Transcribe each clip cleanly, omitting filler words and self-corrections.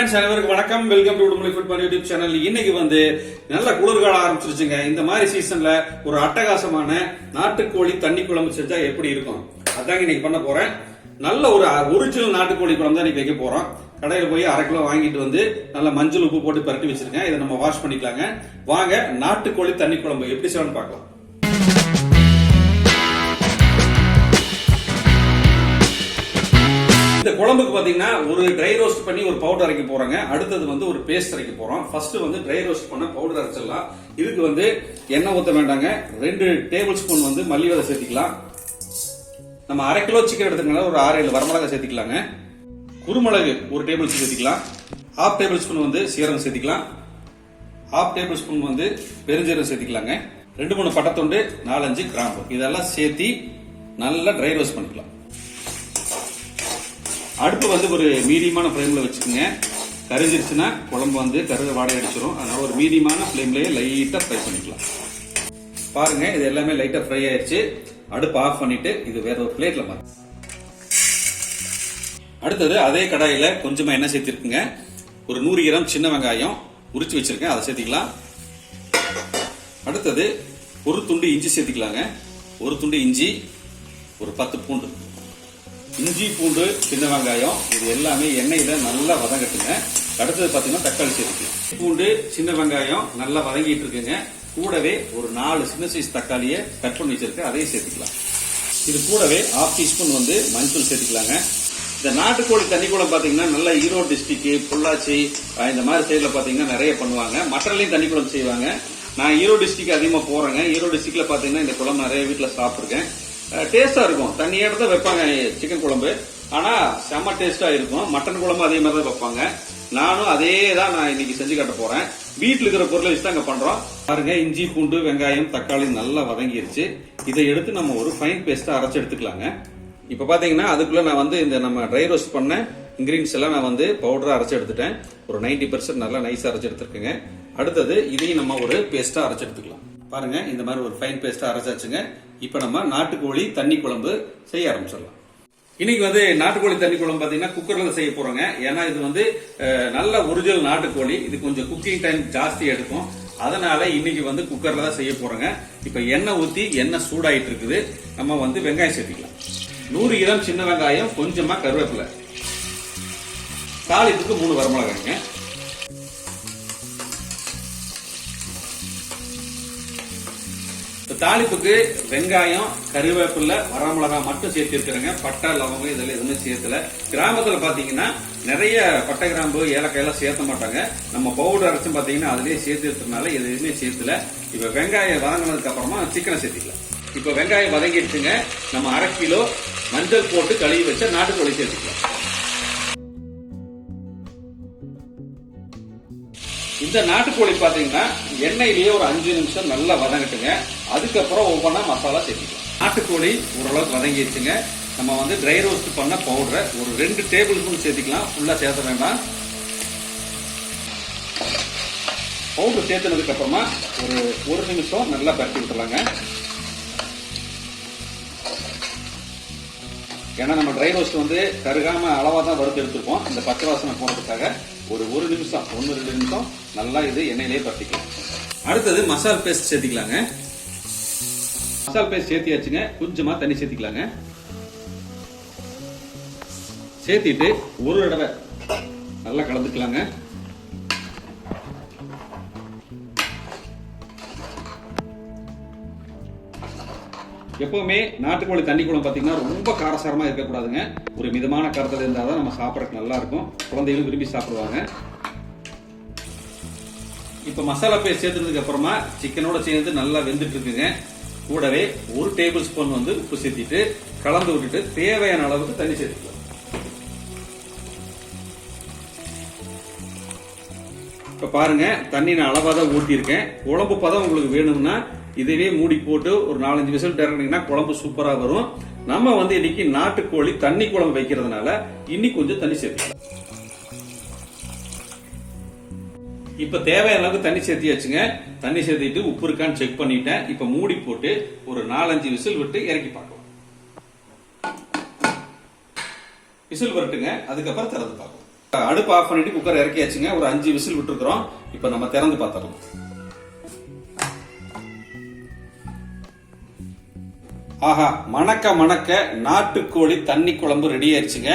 Friends, அனைவருக்கும் வணக்கம். Welcome to Udumalai food bar YouTube channel. இன்னைக்கு வந்து நல்ல குளிர்காலம் ஆரம்பிச்சிருச்சுங்க. இந்த மாதிரி சீசன்ல ஒரு அட்டகாசமான நாட்டுக்கோழி தண்ணி குழம்பு செஞ்சா எப்படி இருக்கும் அதாங்க இன்னைக்கு பண்ண போறேன். நல்ல ஒரு ஒரிஜினல் நாட்டுக்கோழி குழம்பு தான் இன்னைக்கு வைக்க போறோம். கடையில் போய் 1/2 கிலோ வாங்கிட்டு வந்து நல்லா மஞ்சள் உப்பு போட்டு பரட்டி வச்சிருக்கேன். இதை நம்ம வாஷ் பண்ணிக்கலாங்க. வாங்க நாட்டுக்கோழி தண்ணி குழம்பு எப்படி செய்யணும்னு பார்க்கலாம். இந்த குழம்புக்கு பாத்தீங்கன்னா ஒரு ட்ரை ரோஸ்ட் பண்ணி ஒரு பவுடர் அரைக்க போறாங்க. அடுத்தது வந்து ஒரு பேஸ்ட் அரைக்க போறோம். ஃபர்ஸ்ட் வந்து ட்ரை ரோஸ்ட் பண்ண பவுடர் அரைச்சிடலாம். இதுக்கு வந்து எண்ணெய் ஊத்த வேண்டாங்க. 2 டேபிள் ஸ்பூன் வந்து மல்லி விதை சேர்த்திக்கலாம். நம்ம 1/2 கிலோ சிக்கன் எடுத்துக்கனால ஒரு 6-7 வரமிளகாய் சேர்த்திக்கலாங்க. குருமிளகு 1 டேபிள் ஸ்பூன் சேர்த்திக்கலாம். 1/2 டேபிள் ஸ்பூன் வந்து சீரகம் சேர்த்திக்கலாம். 1/2 டேபிள் ஸ்பூன் வந்து பெருஞ்சீரகம் சேர்த்திக்கலாங்க. 2-3 பட்டைத்துண்டு, 4-5 கிராம்பு இதெல்லாம் சேர்த்தி நல்லா ட்ரை ரோஸ்ட் பண்ணிக்கலாம். அடுப்பு வந்து ஒரு மீடியமான ஃப்ளேம்ல வச்சுக்கோங்க. கரிஞ்சிருச்சுன்னா குழம்பு வந்து கருக வாடை அடிச்சிடும். அதனால ஒரு மீடியமான ஃப்ளேம்லயே லைட்டா ஃப்ரை பண்ணிக்கலாம். பாருங்க, இது எல்லாமே லைட்டா ஃப்ரை ஆயிடுச்சு. அடுப்பு ஆஃப் பண்ணிட்டு இது வேற ஒரு பிளேட்ல மாத்து. அடுத்தது அதே கடாயில கொஞ்சமா எண்ணெய் சேர்த்திருக்குங்க. ஒரு 100 கிராம் சின்ன வெங்காயம் உரிச்சு வச்சிருக்கேன், அதை சேர்த்திக்கலாம். அடுத்தது ஒரு துண்டு இஞ்சி சேர்த்திக்கலாங்க. ஒரு துண்டு இஞ்சி, ஒரு 10 பூண்டு. இஞ்சி, பூண்டு, சின்ன வெங்காயம் இது எல்லாமே எண்ணெயில நல்லா வதங்கட்டுங்க. அடுத்தது பாத்தீங்கன்னா தக்காளி சேர்த்துக்கலாம். பூண்டு, சின்ன வெங்காயம் நல்லா வதங்கிட்டு இருக்குங்க. கூடவே ஒரு 4 சின்ன சைஸ் தக்காளியை கட் பண்ணி வச்சிருக்கேன், அதையும் சேர்த்துக்கலாம். இது கூடவே 1/2 டீஸ்பூன் வந்து மஞ்சள் சேர்த்துக்கலாங்க. இந்த நாட்டுக்கோழி தண்ணி குழம்பு பாத்தீங்கன்னா நல்லா ஈரோடு டிஸ்ட்ரிக்ட், பொள்ளாச்சி இந்த மாதிரி சைட்ல பாத்தீங்கன்னா நிறைய பண்ணுவாங்க. மற்றலையும் தண்ணி குழம்பு செய்வாங்க. நான் ஈரோடு டிஸ்ட்ரிக்ட் அதிகமா போறேங்க. ஈரோடு டிஸ்ட்ரிக்ட்ல பாத்தீங்கன்னா இந்த குழம்பு நிறைய வீட்டுல சாப்பிட்டுருக்கேன். டேஸ்டா இருக்கும். தண்ணியோட தான் வைப்பாங்க சிக்கன் குழம்பு, ஆனா செம்ம டேஸ்டா இருக்கும். மட்டன் குழம்பு அதே மாதிரி தான் வைப்பாங்க. நானும் அதே தான் நான் இன்னைக்கு செஞ்சு காட்ட போறேன். வீட்டுல இருக்கிற பொருளை வச்சு தாங்க பண்றோம். பாருங்க, இஞ்சி, பூண்டு, வெங்காயம், தக்காளி நல்லா வதங்கிருச்சு. இதை எடுத்து நம்ம ஒரு ஃபைன் பேஸ்டா அரைச்சு எடுத்துக்கலாங்க. இப்ப பாத்தீங்கன்னா அதுக்குள்ள நான் வந்து இந்த நம்ம ட்ரை ரோஸ்ட் பண்ண இன்கிரீடியன்ஸ் எல்லாம் நான் வந்து பவுடரா அரைச்சு எடுத்துட்டேன். ஒரு 90% நல்லா நைஸா அரைச்சு எடுத்துருக்கேங்க. அடுத்தது இதையும் நம்ம ஒரு பேஸ்டா அரைச்சு எடுத்துக்கலாம். பாருங்க, இந்த மாதிரி ஒரு ஃபைன் பேஸ்டா அரைச்சாச்சுங்க. இப்ப நம்ம நாட்டுக்கோழி தண்ணி குழம்பு செய்ய ஆரம்பிச்சிடலாம். இன்னைக்கு வந்து நாட்டுக்கோழி தண்ணி குழம்பு பாத்தீங்கன்னா குக்கர்ல செய்ய போறோங்க. ஏன்னா இது வந்து நல்ல ஒரிஜினல் நாட்டுக்கோழி. இது கொஞ்சம் குக்கிங் டைம் ஜாஸ்தி எடுக்கும். அதனால இன்னைக்கு வந்து குக்கர்ல தான் செய்ய போறோங்க. இப்ப எண்ணெய் ஊத்தி எண்ணெய் சூடாயிட்டு இருக்குது. நம்ம வந்து வெங்காயம் சேர்த்துக்கலாம். 100 கிராம் சின்ன வெங்காயம், கொஞ்சமா கருவேப்பிலை, தாளிப்புக்கு 3 வரமிளகாய்ங்க. தாளிப்புக்கு வெங்காயம், கருவேப்பிலை, வரமிளகாய் மட்டும் சேர்த்து இருக்கிறேங்க. பட்டை, லவங்கம் இதெல்லாம் எதுவுமே சேர்த்துல. கிராமத்துல பாத்தீங்கன்னா நிறைய பட்டை, கிராம்பு, ஏலக்காய் எல்லாம் சேர்த்த மாட்டாங்க. நம்ம பவுடர் அரைச்சும் பாத்தீங்கன்னா அதுலயே சேர்த்து இருக்கிறதுனால எதுவுமே சேர்த்துல. இப்ப வெங்காயம் வதங்கினதுக்கு அப்புறமா சிக்கனை சேர்த்துக்கலாம். இப்ப வெங்காயம் வதங்கிடுச்சுங்க. நம்ம 1/2 கிலோ மஞ்சள் போட்டு கழுவி வச்ச நாட்டுக்கோழி சேர்த்துக்கலாம். இந்த நாட்டுக்கோழி பாத்தீங்கன்னா எண்ணெயிலேயே ஒரு 5 நிமிஷம் நல்லா வதங்கட்டுங்க. அதுக்கப்புறம் ஒவ்வொன்றா மசாலா சேர்த்துக்கலாம். நாட்டுக்கோழி ஓரளவுக்கு வதங்கிடுச்சுங்க. நம்ம வந்து ட்ரை ரோஸ்ட் பண்ண பவுடரை ஒரு 2 டேபிள் ஸ்பூன் சேர்த்துக்கலாம். ஃபுல்லா சேர்த்த வேண்டாம். பவுடர் சேர்த்ததுக்கு அப்புறமா ஒரு 1 நிமிஷம் நல்லா பரட்டி விட்டுலாங்க. ஏன்னா நம்ம ட்ரை ரோஸ்ட் வந்து கருகாம அளவா தான் வறுத்து எடுத்துருப்போம். இந்த பச்சை வாசனை போனதுக்காக ஒரு 1 நிமிஷம் 1-2 நிமிஷம் நல்லா இது எண்ணெயிலேயே பரட்டிக்கலாம். அடுத்தது மசால் பேஸ்ட் சேர்த்திக்கலாங்க. மசால் பேஸ்ட் சேர்த்தியாச்சுங்க. கொஞ்சமா தண்ணி சேர்த்திக்கலாங்க. சேர்த்திட்டு ஒரு தடவை நல்லா கலந்துக்கலாங்க. எப்பவுமே நாட்டுக்கோழி தண்ணி குழம்பு பாத்தீங்கன்னா ரொம்ப காரசாரமா இருக்கக்கூடாதுங்க. ஒரு மிதமான காரத்துல இருந்தாதான் நம்ம சாப்பிடறதுக்கு நல்லா இருக்கும். குழந்தைகளும் விரும்பி சாப்பிடுவாங்க. இப்ப மசாலா பேஸ்ட் சேர்த்ததுக்கு அப்புறமா சிக்கனோட சேர்ந்து நல்லா வெந்துட்டு இருக்குங்க. கூடவே 1 டேபிள் ஸ்பூன் வந்து உப்பு சேர்த்திட்டு கலந்து விட்டுட்டு தேவையான அளவுக்கு தண்ணி சேர்த்துக்கலாம். இப்ப பாருங்க, தண்ணி நான் அளவா தான் ஊற்றிருக்கேன். குழம்பு பதம் உங்களுக்கு வேணும்னா இதுவே மூடி போட்டு ஒரு 4-5 விசில் திறந்தீங்கன்னா குழம்பு சூப்பரா வரும். நம்ம வந்து இன்னைக்கு நாட்டுக்கோழி தண்ணி குழம்பு வைக்கிறதுனால இன்னைக்கு கொஞ்சம் தண்ணி சேர்த்துக்கலாம். இப்ப தேவையான அளவுக்கு தண்ணி சேர்த்தியாச்சுங்க. தண்ணி சேர்த்திட்டு உப்பு இருக்கான்னு செக் பண்ணிட்டேன். இப்ப மூடி போட்டு ஒரு 4-5 விசில் விட்டு இறக்கி பார்க்கலாம். விசில் வரட்டுங்க, அதுக்கப்புறம் திறந்து பார்க்கலாம். அடுப்பு ஆஃப் பண்ணிட்டு குக்கர் இறக்கியாச்சுங்க. ஒரு 5 விசில் விட்டுருக்கிறோம். இப்ப நம்ம திறந்து பார்த்தறோம். ஆஹா, மணக்க மணக்க நாட்டுக்கோழி தண்ணி குழம்பு ரெடி ஆயிடுச்சுங்க.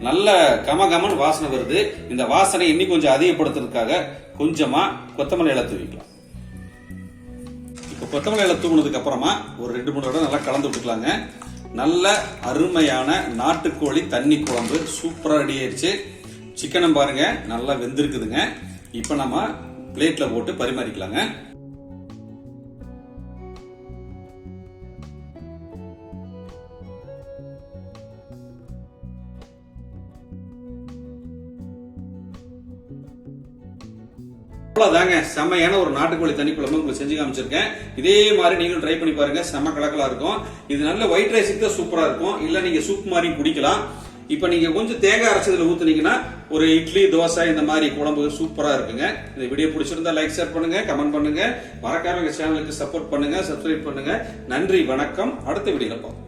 நல்ல கமகமன் வாசனை வருது. இந்த வாசனை இன்னும் கொஞ்சம் அதிகப்படுத்துறதுக்காக கொஞ்சமா கொத்தமல்லி இலை தூவிக்கலாம். இப்ப கொத்தமல்லி இலை தூவுனதுக்கு அப்புறமா ஒரு 2-3 தடவை நல்லா கலந்து விட்டுக்கலாங்க. நல்ல அருமையான நாட்டுக்கோழி தண்ணி குழம்பு சூப்பரா ரெடி ஆயிடுச்சு. சிக்கனும் பாருங்க நல்லா வெந்திருக்குதுங்க. இப்ப நம்ம பிளேட்ல போட்டு பரிமாறிக்கலாங்க. அவ்வளவுதாங்க, செம்மையான ஒரு நாட்டுக்கோழி தண்ணி குழம்பு உங்களுக்கு செஞ்சு காமிச்சிருக்கேன். இதே மாதிரி நீங்களும் ட்ரை பண்ணி பாருங்க. செம்ம கலக்கலா இருக்கும். இது நல்ல ஒயிட் ரைஸுக்கு தான் சூப்பரா இருக்கும். இல்ல நீங்க சூப் மாதிரி குடிக்கலாம். இப்ப நீங்க கொஞ்சம் தேங்காய் அரைச்சதுல ஊத்துனீங்கன்னா ஒரு இட்லி தோசை இந்த மாதிரி குழம்பு சூப்பரா இருக்குங்க. இந்த வீடியோ பிடிச்சிருந்தா லைக் ஷேர் பண்ணுங்க, கமெண்ட் பண்ணுங்க, மறக்காம எங்க சேனலுக்கு சப்போர்ட் பண்ணுங்க, சப்ஸ்கிரைப் பண்ணுங்க. நன்றி, வணக்கம். அடுத்த வீடியோல பார்ப்போம்.